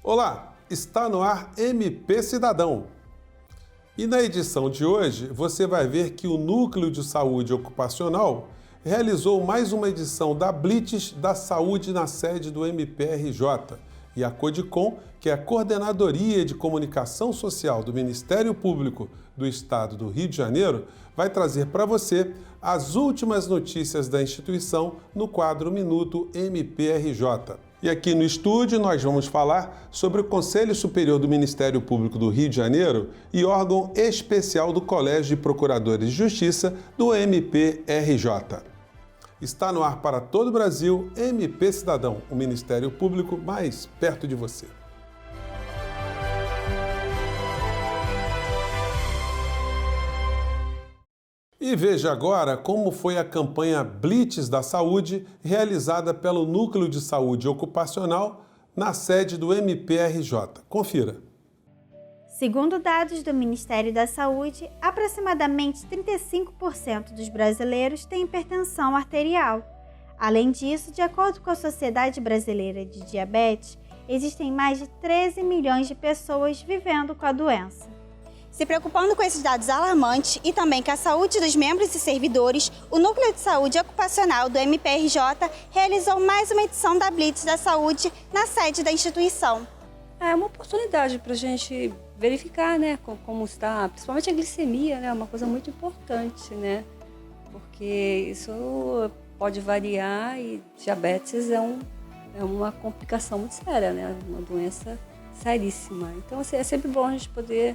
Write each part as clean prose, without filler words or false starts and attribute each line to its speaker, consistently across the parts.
Speaker 1: Olá, está no ar MP Cidadão. E na edição de hoje você vai ver que o Núcleo de Saúde Ocupacional realizou mais uma edição da Blitz da Saúde na sede do MPRJ. E a CODICOM, que é a Coordenadoria de Comunicação Social do Ministério Público do Estado do Rio de Janeiro, vai trazer para você as últimas notícias da instituição no quadro Minuto MPRJ. E aqui no estúdio nós vamos falar sobre o Conselho Superior do Ministério Público do Rio de Janeiro e órgão especial do Colégio de Procuradores de Justiça do MPRJ. Está no ar para todo o Brasil, MP Cidadão, o Ministério Público mais perto de você. E veja agora como foi a campanha Blitz da Saúde, realizada pelo Núcleo de Saúde Ocupacional na sede do MPRJ. Confira.
Speaker 2: Segundo dados do Ministério da Saúde, aproximadamente 35% dos brasileiros têm hipertensão arterial. Além disso, de acordo com a Sociedade Brasileira de Diabetes, existem mais de 13 milhões de pessoas vivendo com a doença.
Speaker 3: Se preocupando com esses dados alarmantes e também com a saúde dos membros e servidores, o Núcleo de Saúde Ocupacional do MPRJ realizou mais uma edição da Blitz da Saúde na sede da instituição.
Speaker 4: É uma oportunidade para a gente verificar, né, como está, principalmente a glicemia, né, uma coisa muito importante, né, porque isso pode variar e diabetes é uma complicação muito séria, né, uma doença seríssima. Então, assim, é sempre bom a gente poder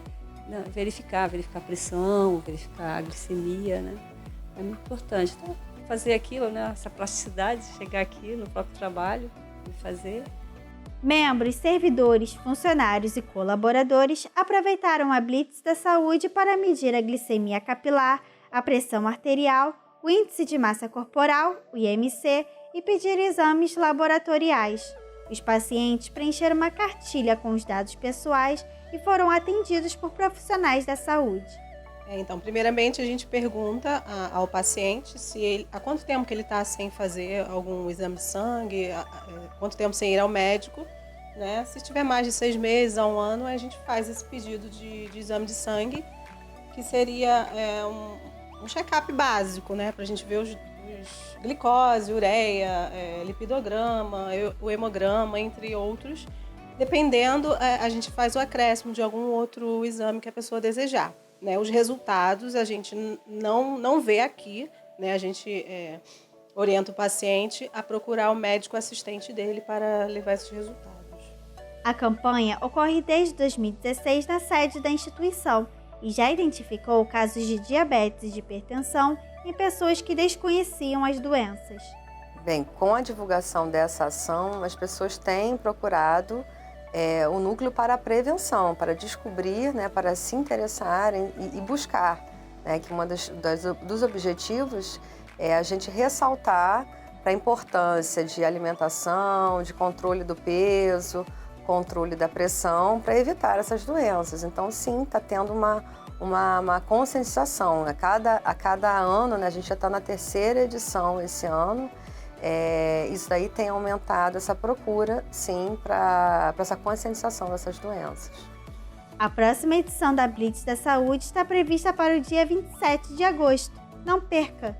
Speaker 4: verificar a pressão, verificar a glicemia, né? É muito importante. Então, fazer aquilo, né? Essa plasticidade, chegar aqui no próprio trabalho e fazer.
Speaker 2: Membros, servidores, funcionários e colaboradores aproveitaram a Blitz da Saúde para medir a glicemia capilar, a pressão arterial, o índice de massa corporal, o IMC, e pedir exames laboratoriais. Os pacientes preencheram uma cartilha com os dados pessoais e foram atendidos por profissionais da saúde.
Speaker 5: Então, primeiramente, a gente pergunta ao paciente há quanto tempo que ele está sem fazer algum exame de sangue, quanto tempo sem ir ao médico, né? Se tiver mais de 6 meses a 1 ano, a gente faz esse pedido de exame de sangue, que seria um check-up básico, né? Para a gente ver os glicose, ureia, lipidograma, o hemograma, entre outros. Dependendo, a gente faz o acréscimo de algum outro exame que a pessoa desejar, né? Os resultados a gente não vê aqui, né? A gente orienta o paciente a procurar o médico assistente dele para levar esses resultados.
Speaker 2: A campanha ocorre desde 2016 na sede da instituição e já identificou casos de diabetes e de hipertensão em pessoas que desconheciam as doenças.
Speaker 6: Bem, com a divulgação dessa ação, as pessoas têm procurado o núcleo para a prevenção, para descobrir, né, para se interessarem e buscar, né, que dos objetivos é a gente ressaltar a importância de alimentação, de controle do peso, controle da pressão, para evitar essas doenças. Então, sim, está tendo uma conscientização. A cada ano, né, a gente já está na 3ª edição esse ano. Isso daí tem aumentado essa procura, sim, para essa conscientização dessas doenças.
Speaker 2: A próxima edição da Blitz da Saúde está prevista para o dia 27 de agosto. Não perca!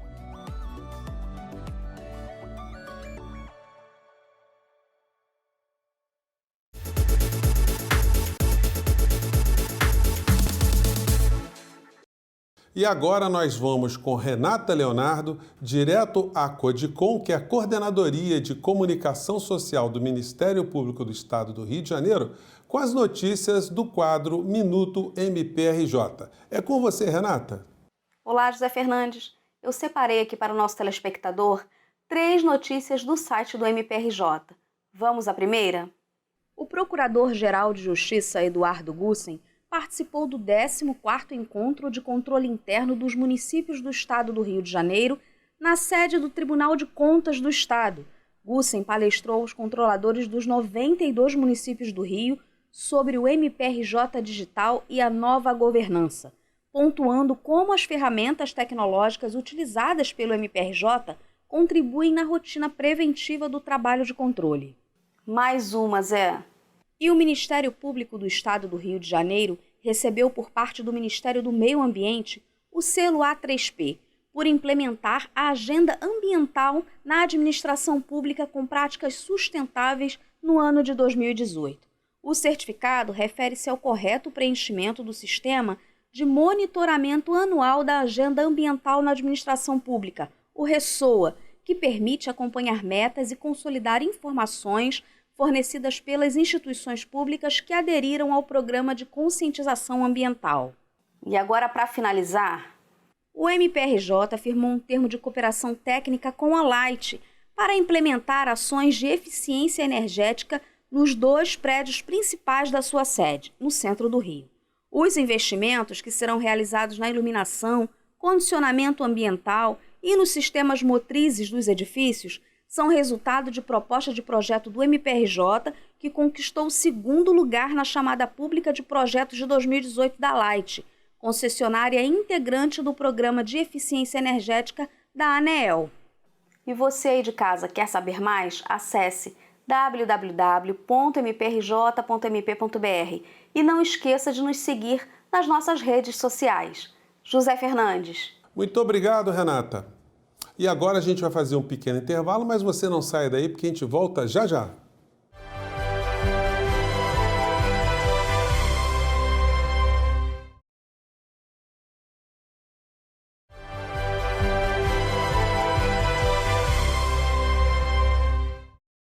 Speaker 1: E agora nós vamos com Renata Leonardo, direto à CODICOM, que é a Coordenadoria de Comunicação Social do Ministério Público do Estado do Rio de Janeiro, com as notícias do quadro Minuto MPRJ. É com você, Renata.
Speaker 7: Olá, José Fernandes. Eu separei aqui para o nosso telespectador 3 notícias do site do MPRJ. Vamos à primeira? O Procurador-Geral de Justiça, Eduardo Gussen, participou do 14º Encontro de Controle Interno dos Municípios do Estado do Rio de Janeiro, na sede do Tribunal de Contas do Estado. Gussen palestrou aos controladores dos 92 municípios do Rio sobre o MPRJ Digital e a nova governança, pontuando como as ferramentas tecnológicas utilizadas pelo MPRJ contribuem na rotina preventiva do trabalho de controle. Mais uma, Zé. E o Ministério Público do Estado do Rio de Janeiro recebeu por parte do Ministério do Meio Ambiente o selo A3P, por implementar a Agenda Ambiental na administração pública com práticas sustentáveis no ano de 2018. O certificado refere-se ao correto preenchimento do sistema de monitoramento anual da Agenda Ambiental na administração pública, o RESOA, que permite acompanhar metas e consolidar informações fornecidas pelas instituições públicas que aderiram ao Programa de Conscientização Ambiental. E agora, para finalizar, o MPRJ firmou um termo de cooperação técnica com a Light para implementar ações de eficiência energética nos 2 prédios principais da sua sede, no centro do Rio. Os investimentos que serão realizados na iluminação, condicionamento ambiental e nos sistemas motrizes dos edifícios são resultado de proposta de projeto do MPRJ, que conquistou o 2º lugar na chamada pública de projetos de 2018 da Light, concessionária integrante do Programa de Eficiência Energética da ANEEL. E você aí de casa quer saber mais? Acesse www.mprj.mp.br e não esqueça de nos seguir nas nossas redes sociais. José Fernandes.
Speaker 1: Muito obrigado, Renata. E agora a gente vai fazer um pequeno intervalo, mas você não saia daí porque a gente volta já já.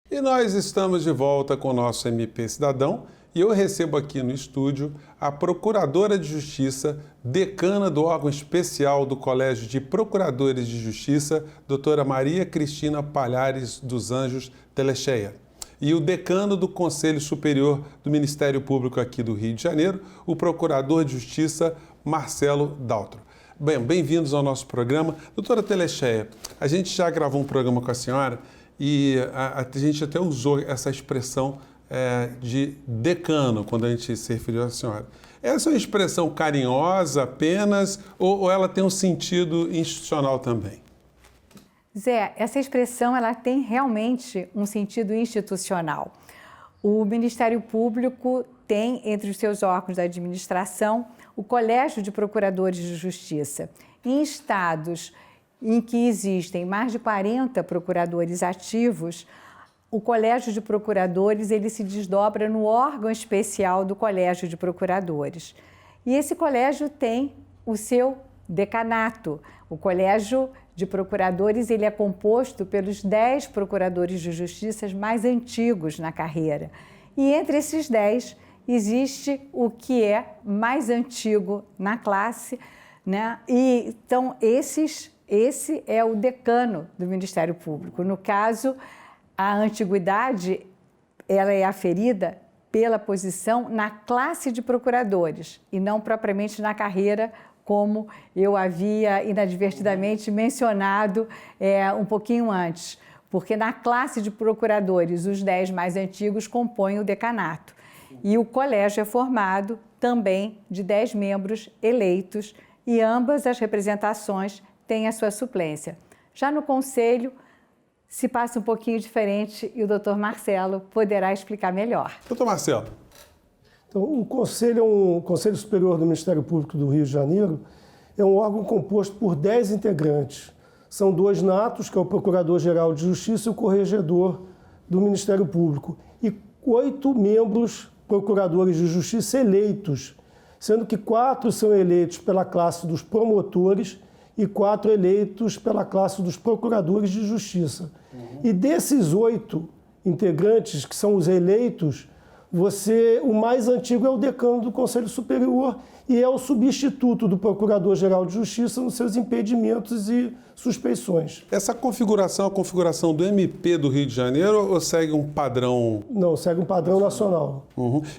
Speaker 1: E nós estamos de volta com o nosso MP Cidadão e eu recebo aqui no estúdio a Procuradora de Justiça, decana do órgão especial do Colégio de Procuradores de Justiça, doutora Maria Cristina Palhares dos Anjos Telecheia, e o decano do Conselho Superior do Ministério Público aqui do Rio de Janeiro, o Procurador de Justiça, Marcelo Daltro. Bem-vindos ao nosso programa. Doutora Telecheia, a gente já gravou um programa com a senhora e a gente até usou essa expressão de decano, quando a gente se referiu à senhora. Essa é uma expressão carinhosa apenas ou ela tem um sentido institucional também?
Speaker 8: Zé, essa expressão ela tem realmente um sentido institucional. O Ministério Público tem entre os seus órgãos da administração o Colégio de Procuradores de Justiça. Em estados em que existem mais de 40 procuradores ativos, o Colégio de Procuradores ele se desdobra no órgão especial do Colégio de Procuradores. E esse colégio tem o seu decanato. O Colégio de Procuradores ele é composto pelos 10 procuradores de justiça mais antigos na carreira. E entre esses 10 existe o que é mais antigo na classe, né? E, então, esse é o decano do Ministério Público. No caso, a antiguidade ela é aferida pela posição na classe de procuradores e não propriamente na carreira, como eu havia inadvertidamente mencionado um pouquinho antes. Porque na classe de procuradores, os 10 mais antigos compõem o decanato. E o colégio é formado também de 10 membros eleitos e ambas as representações têm a sua suplência. Já no Conselho, se passa um pouquinho diferente e o doutor Marcelo poderá explicar melhor.
Speaker 1: Doutor Marcelo.
Speaker 9: Então, o Conselho Superior do Ministério Público do Rio de Janeiro é um órgão composto por 10 integrantes. São 2 natos, que é o Procurador-Geral de Justiça e o Corregedor do Ministério Público, e 8 membros procuradores de justiça eleitos, sendo que 4 são eleitos pela classe dos promotores e 4 eleitos pela classe dos procuradores de justiça. E desses 8 integrantes, que são os eleitos, o mais antigo é o decano do Conselho Superior e é o substituto do Procurador-Geral de Justiça nos seus impedimentos e suspeições.
Speaker 1: Essa configuração é a configuração do MP do Rio de Janeiro ou segue um padrão?
Speaker 9: Não, segue um padrão nacional.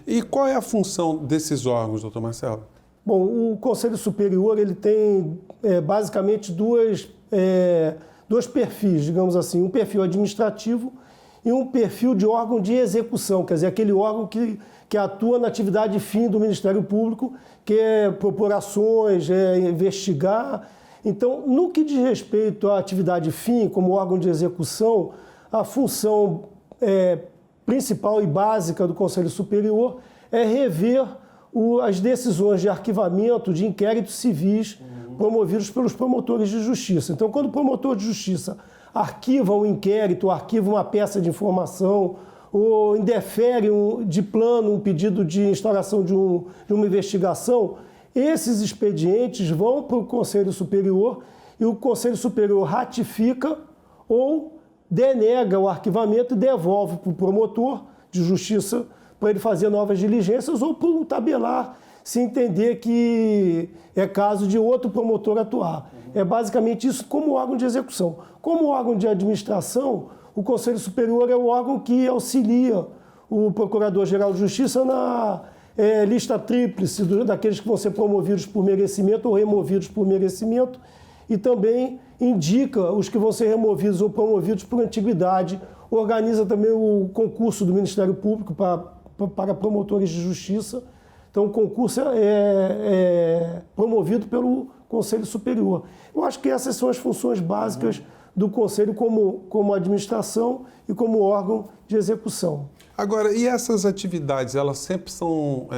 Speaker 1: E qual é a função desses órgãos, doutor Marcelo?
Speaker 9: Bom, o Conselho Superior ele tem basicamente dois perfis, digamos assim, um perfil administrativo e um perfil de órgão de execução, quer dizer, aquele órgão que atua na atividade fim do Ministério Público, que é propor ações, investigar. Então, no que diz respeito à atividade fim, como órgão de execução, a função principal e básica do Conselho Superior é rever as decisões de arquivamento de inquéritos civis promovidos pelos promotores de justiça. Então, quando o promotor de justiça arquiva um inquérito, arquiva uma peça de informação, ou indefere de plano um pedido de instauração de uma investigação, esses expedientes vão para o Conselho Superior e o Conselho Superior ratifica ou denega o arquivamento e devolve para o promotor de justiça para ele fazer novas diligências ou para um tabelar, se entender que é caso de outro promotor atuar. É basicamente isso como órgão de execução. Como órgão de administração, o Conselho Superior é o órgão que auxilia o Procurador-Geral de Justiça na lista tríplice daqueles que vão ser promovidos por merecimento ou removidos por merecimento e também indica os que vão ser removidos ou promovidos por antiguidade, organiza também o concurso do Ministério Público para promotores de justiça. Então, o concurso é promovido pelo Conselho Superior. Eu acho que essas são as funções básicas do Conselho como administração e como órgão de execução.
Speaker 1: Agora, e essas atividades, elas sempre são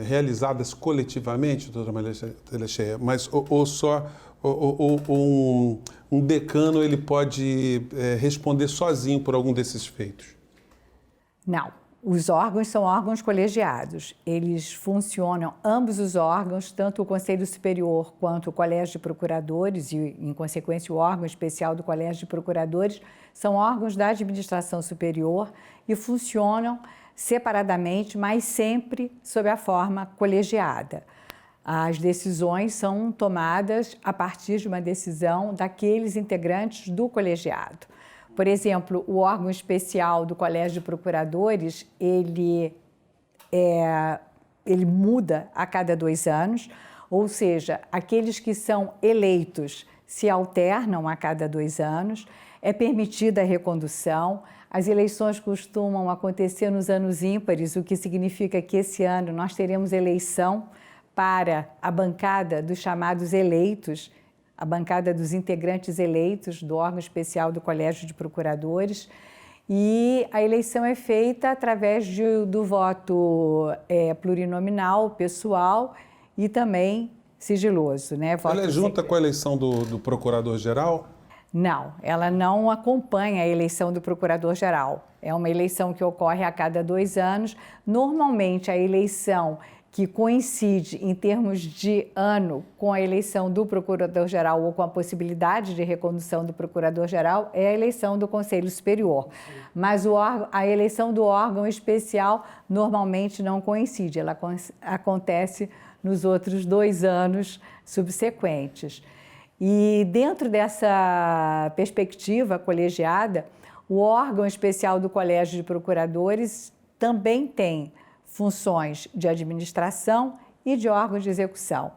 Speaker 1: realizadas coletivamente, doutora Maria Telecheia? Mas ou só um decano ele pode responder sozinho por algum desses feitos?
Speaker 8: Não. Os órgãos são órgãos colegiados. Eles funcionam, ambos os órgãos, tanto o Conselho Superior quanto o Colégio de Procuradores e, em consequência, o órgão especial do Colégio de Procuradores, são órgãos da administração superior e funcionam separadamente, mas sempre sob a forma colegiada. As decisões são tomadas a partir de uma decisão daqueles integrantes do colegiado. Por exemplo, o órgão especial do Colégio de Procuradores, ele muda a cada 2 anos, ou seja, aqueles que são eleitos se alternam a cada 2 anos, é permitida a recondução, as eleições costumam acontecer nos anos ímpares, o que significa que esse ano nós teremos eleição para a bancada dos chamados eleitos, a bancada dos integrantes eleitos do órgão especial do Colégio de Procuradores, e a eleição é feita através do voto plurinominal, pessoal e também sigiloso. Né?
Speaker 1: Ela é junta com a eleição do Procurador-Geral?
Speaker 8: Não, ela não acompanha a eleição do Procurador-Geral. É uma eleição que ocorre a cada 2 anos. Normalmente, a eleição que coincide em termos de ano com a eleição do Procurador-Geral ou com a possibilidade de recondução do Procurador-Geral é a eleição do Conselho Superior. Mas a eleição do órgão especial normalmente não coincide, ela acontece nos outros 2 anos subsequentes. E dentro dessa perspectiva colegiada, o órgão especial do Colégio de Procuradores também tem funções de administração e de órgão de execução.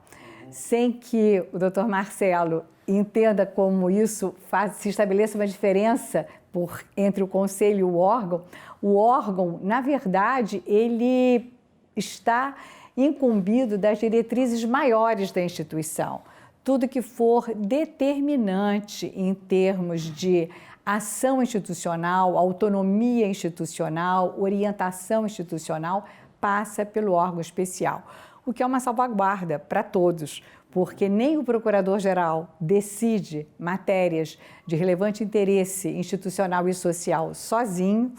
Speaker 8: Sem que o doutor Marcelo entenda como isso se estabeleça uma diferença entre o conselho e o órgão, na verdade, ele está incumbido das diretrizes maiores da instituição. Tudo que for determinante em termos de ação institucional, autonomia institucional, orientação institucional, passa pelo órgão especial, o que é uma salvaguarda para todos, porque nem o Procurador-Geral decide matérias de relevante interesse institucional e social sozinho,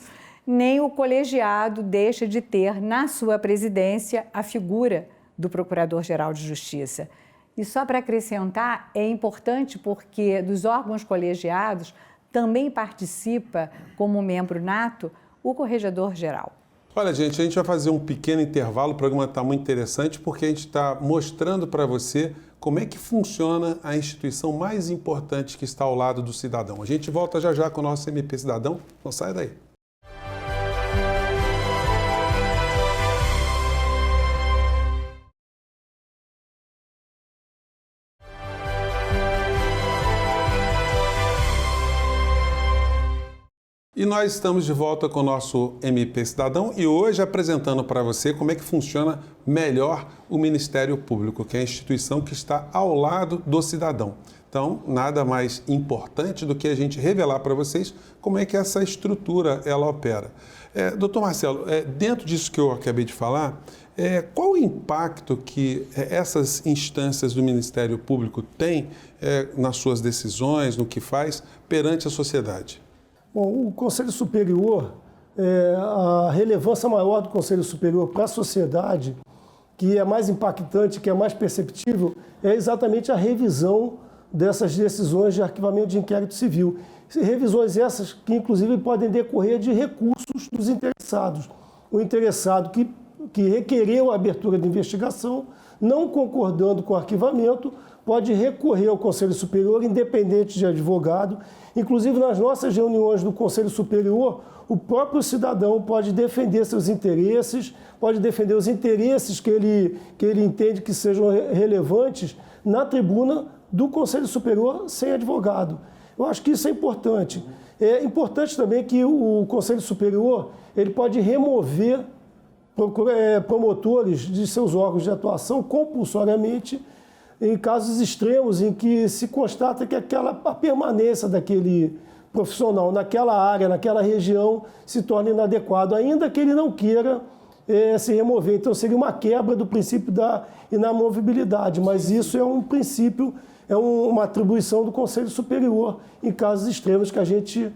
Speaker 8: nem o colegiado deixa de ter na sua presidência a figura do Procurador-Geral de Justiça. E só para acrescentar, é importante porque dos órgãos colegiados também participa como membro nato o Corregedor-Geral.
Speaker 1: Olha, gente, a gente vai fazer um pequeno intervalo, o programa está muito interessante porque a gente está mostrando para você como é que funciona a instituição mais importante que está ao lado do cidadão. A gente volta já já com o nosso MP Cidadão, não sai daí. E nós estamos de volta com o nosso MP Cidadão e hoje apresentando para você como é que funciona melhor o Ministério Público, que é a instituição que está ao lado do cidadão. Então, nada mais importante do que a gente revelar para vocês como é que essa estrutura ela opera. Doutor Marcelo, dentro disso que eu acabei de falar, qual o impacto que essas instâncias do Ministério Público têm nas suas decisões, no que faz, perante a sociedade?
Speaker 9: Bom, o Conselho Superior, a relevância maior do Conselho Superior para a sociedade, que é mais impactante, que é mais perceptível, é exatamente a revisão dessas decisões de arquivamento de inquérito civil. Revisões essas que, inclusive, podem decorrer de recursos dos interessados. O interessado que requereu a abertura de investigação, não concordando com o arquivamento, pode recorrer ao Conselho Superior, independente de advogado. Inclusive, nas nossas reuniões do Conselho Superior, o próprio cidadão pode defender seus interesses, pode defender os interesses que ele entende que sejam relevantes na tribuna do Conselho Superior sem advogado. Eu acho que isso é importante. É importante também que o Conselho Superior ele pode remover promotores de seus órgãos de atuação compulsoriamente em casos extremos em que se constata que a permanência daquele profissional naquela área, naquela região, se torna inadequado, ainda que ele não queira se remover. Então, seria uma quebra do princípio da inamovibilidade, mas isso é um princípio, é uma atribuição do Conselho Superior em casos extremos que a gente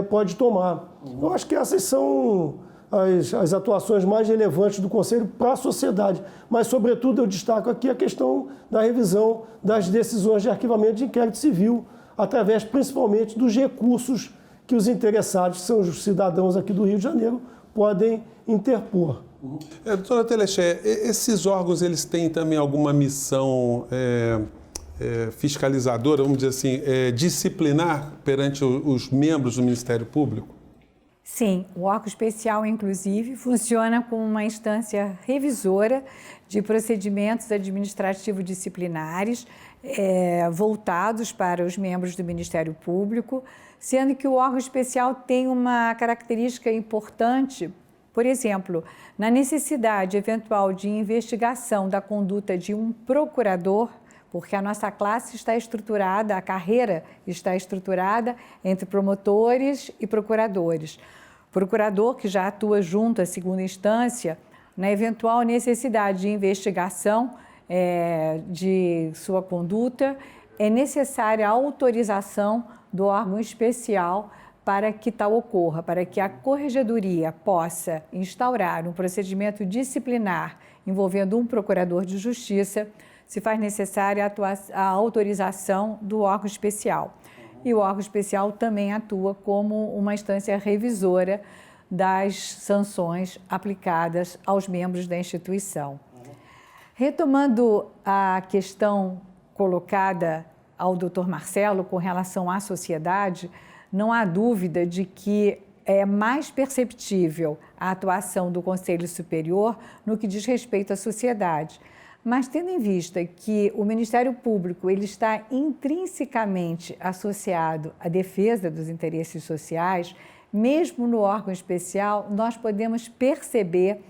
Speaker 9: pode tomar. Eu acho que essas são as atuações mais relevantes do Conselho para a sociedade. Mas, sobretudo, eu destaco aqui a questão da revisão das decisões de arquivamento de inquérito civil, através, principalmente, dos recursos que os interessados, que são os cidadãos aqui do Rio de Janeiro, podem interpor.
Speaker 1: Doutora Telechê, esses órgãos eles têm também alguma missão fiscalizadora, vamos dizer assim, disciplinar perante os membros do Ministério Público?
Speaker 8: Sim, o órgão especial, inclusive, funciona como uma instância revisora de procedimentos administrativos disciplinares voltados para os membros do Ministério Público, sendo que o órgão especial tem uma característica importante, por exemplo, na necessidade eventual de investigação da conduta de um procurador, porque a nossa classe está estruturada, a carreira está estruturada entre promotores e procuradores. Procurador que já atua junto à segunda instância, na eventual necessidade de investigação de sua conduta, é necessária a autorização do órgão especial para que tal ocorra, para que a Corregedoria possa instaurar um procedimento disciplinar envolvendo um procurador de justiça, se faz necessária a autorização do órgão especial. E o órgão especial também atua como uma instância revisora das sanções aplicadas aos membros da instituição. Retomando a questão colocada ao Dr. Marcelo com relação à sociedade, não há dúvida de que é mais perceptível a atuação do Conselho Superior no que diz respeito à sociedade. Mas tendo em vista que o Ministério Público ele está intrinsecamente associado à defesa dos interesses sociais, mesmo no órgão especial, nós podemos perceber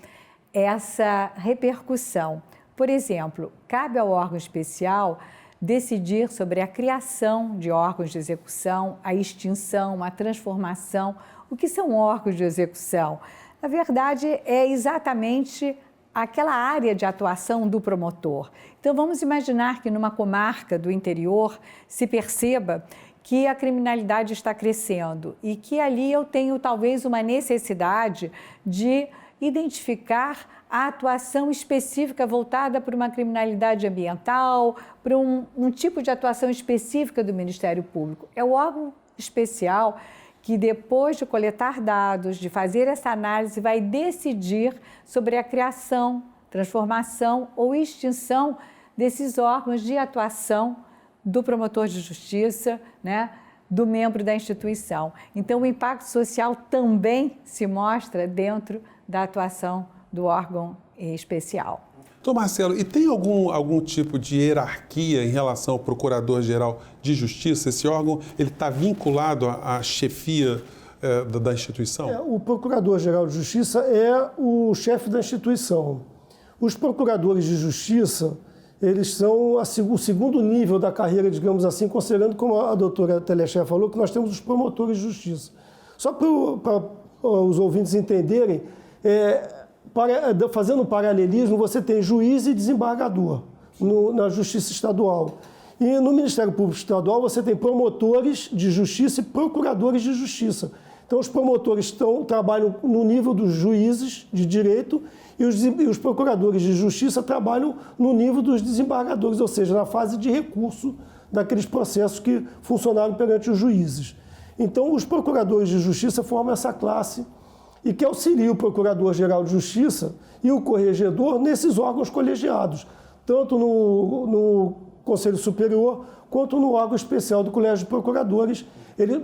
Speaker 8: essa repercussão. Por exemplo, cabe ao órgão especial decidir sobre a criação de órgãos de execução, a extinção, a transformação. O que são órgãos de execução? Na verdade, é exatamente aquela área de atuação do promotor. Então, vamos imaginar que numa comarca do interior se perceba que a criminalidade está crescendo e que ali eu tenho talvez uma necessidade de identificar a atuação específica voltada para uma criminalidade ambiental, para um tipo de atuação específica do Ministério Público. É o órgão especial que depois de coletar dados, de fazer essa análise, vai decidir sobre a criação, transformação ou extinção desses órgãos de atuação do promotor de justiça, do membro da instituição. Então, o impacto social também se mostra dentro da atuação do órgão especial.
Speaker 1: Doutor Marcelo, e tem algum tipo de hierarquia em relação ao Procurador-Geral de Justiça? Esse órgão ele está vinculado à chefia da instituição?
Speaker 9: O Procurador-Geral de Justiça é o chefe da instituição. Os procuradores de justiça, eles são o segundo nível da carreira, digamos assim, considerando, como a doutora Telechea falou, que nós temos os promotores de justiça. Só para os ouvintes entenderem, fazendo um paralelismo, você tem juiz e desembargador na Justiça Estadual. E no Ministério Público Estadual você tem promotores de justiça e procuradores de justiça. Então os promotores trabalham no nível dos juízes de direito e os procuradores de justiça trabalham no nível dos desembargadores, ou seja, na fase de recurso daqueles processos que funcionaram perante os juízes. Então os procuradores de justiça formam essa classe e que auxilia o Procurador-Geral de Justiça e o Corregedor nesses órgãos colegiados, tanto no Conselho Superior quanto no órgão especial do Colégio de Procuradores,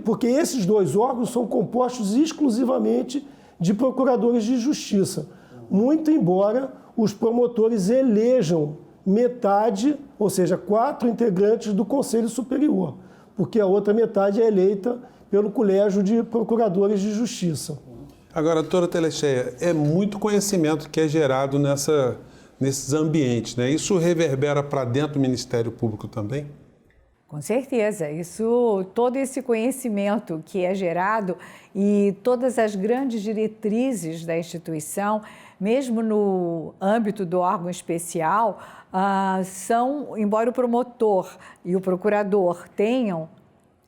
Speaker 9: porque esses dois órgãos são compostos exclusivamente de procuradores de justiça, muito embora os promotores elejam metade, ou seja, 4 integrantes do Conselho Superior, porque a outra metade é eleita pelo Colégio de Procuradores de Justiça.
Speaker 1: Agora, doutora Telechea, é muito conhecimento que é gerado nesses ambientes, né? Isso reverbera para dentro do Ministério Público também?
Speaker 8: Com certeza, todo esse conhecimento que é gerado e todas as grandes diretrizes da instituição, mesmo no âmbito do órgão especial, embora o promotor e o procurador tenham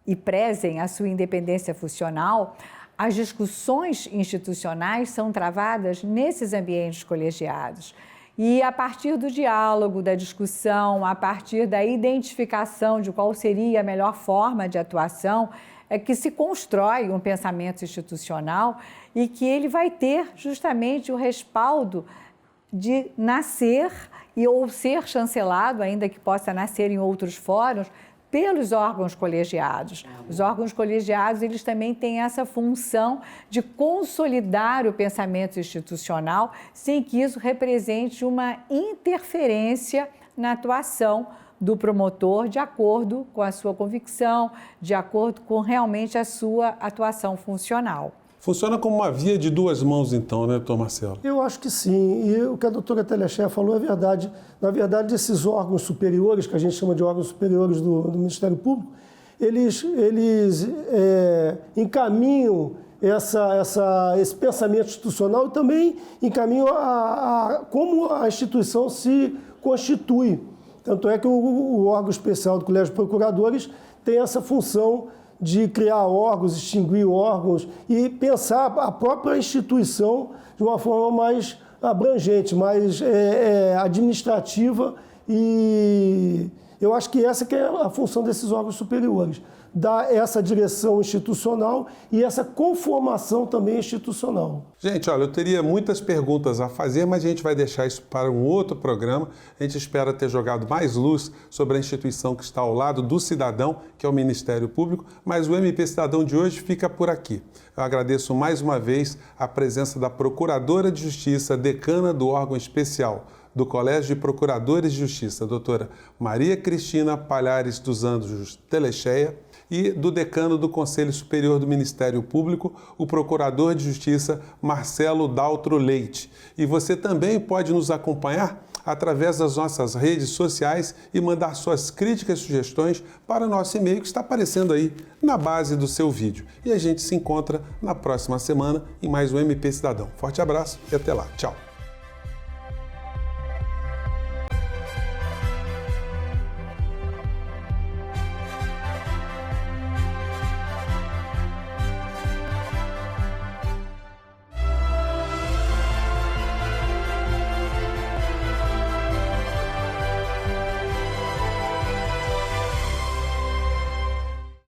Speaker 8: e prezem a sua independência funcional, as discussões institucionais são travadas nesses ambientes colegiados. E a partir do diálogo, da discussão, a partir da identificação de qual seria a melhor forma de atuação, é que se constrói um pensamento institucional e que ele vai ter justamente o respaldo de nascer ou ser chancelado, ainda que possa nascer em outros fóruns, pelos órgãos colegiados. Os órgãos colegiados, eles também têm essa função de consolidar o pensamento institucional, sem que isso represente uma interferência na atuação do promotor, de acordo com a sua convicção, de acordo com realmente a sua atuação funcional.
Speaker 1: Funciona como uma via de duas mãos, então, né, doutor Marcelo?
Speaker 9: Eu acho que sim. E o que a doutora Telechea falou é verdade. Na verdade, esses órgãos superiores, que a gente chama de órgãos superiores do Ministério Público, eles encaminham esse pensamento institucional e também encaminham como a instituição se constitui. Tanto é que o órgão especial do Colégio de Procuradores tem essa função de criar órgãos, extinguir órgãos e pensar a própria instituição de uma forma mais abrangente, mais administrativa, e eu acho que essa que é a função desses órgãos superiores, dar essa direção institucional e essa conformação também institucional.
Speaker 1: Gente, olha, eu teria muitas perguntas a fazer, mas a gente vai deixar isso para um outro programa. A gente espera ter jogado mais luz sobre a instituição que está ao lado do cidadão, que é o Ministério Público, mas o MP Cidadão de hoje fica por aqui. Eu agradeço mais uma vez a presença da Procuradora de Justiça, decana do órgão especial do Colégio de Procuradores de Justiça, doutora Maria Cristina Palhares dos Anjos Telechea, e do decano do Conselho Superior do Ministério Público, o Procurador de Justiça Marcelo Daltro Leite. E você também pode nos acompanhar através das nossas redes sociais e mandar suas críticas e sugestões para o nosso e-mail que está aparecendo aí na base do seu vídeo. E a gente se encontra na próxima semana em mais um MP Cidadão. Forte abraço e até lá. Tchau!